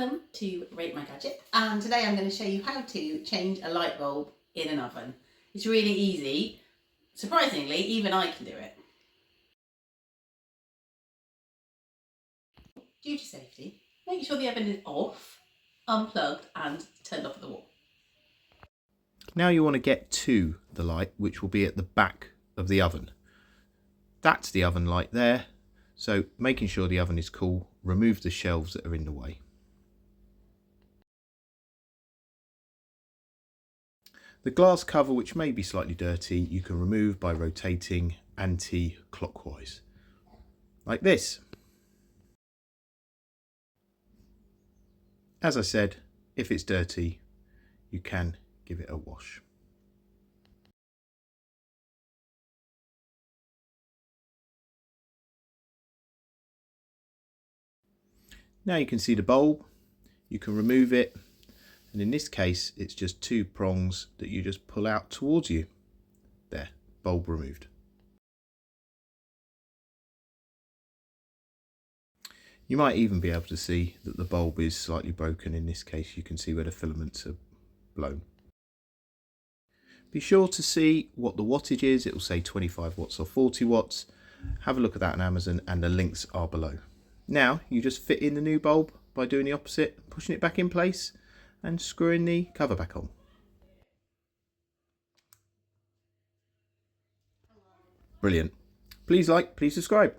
Welcome to Rate My Gadget, and today I'm going to show you how to change a light bulb in an oven. It's really easy. Surprisingly, even I can do it. Due to safety, make sure the oven is off, unplugged and turned off at the wall. Now you want to get to the light, which will be at the back of the oven. That's the oven light there, so making sure the oven is cool, remove the shelves that are in the way. The glass cover, which may be slightly dirty, you can remove by rotating anti-clockwise, like this. As I said, if it's dirty, you can give it a wash. Now you can see the bulb, you can remove it, and in this case it's just two prongs that you just pull out towards you. There, bulb removed. You might even be able to see that the bulb is slightly broken. In this case you can see where the filaments are blown. Be sure to see what the wattage is. It will say 25 watts or 40 watts. Have a look at that on Amazon and the links are below. Now you just fit in the new bulb by doing the opposite, pushing it back in place and screwing the cover back on. Brilliant. Please like, please subscribe.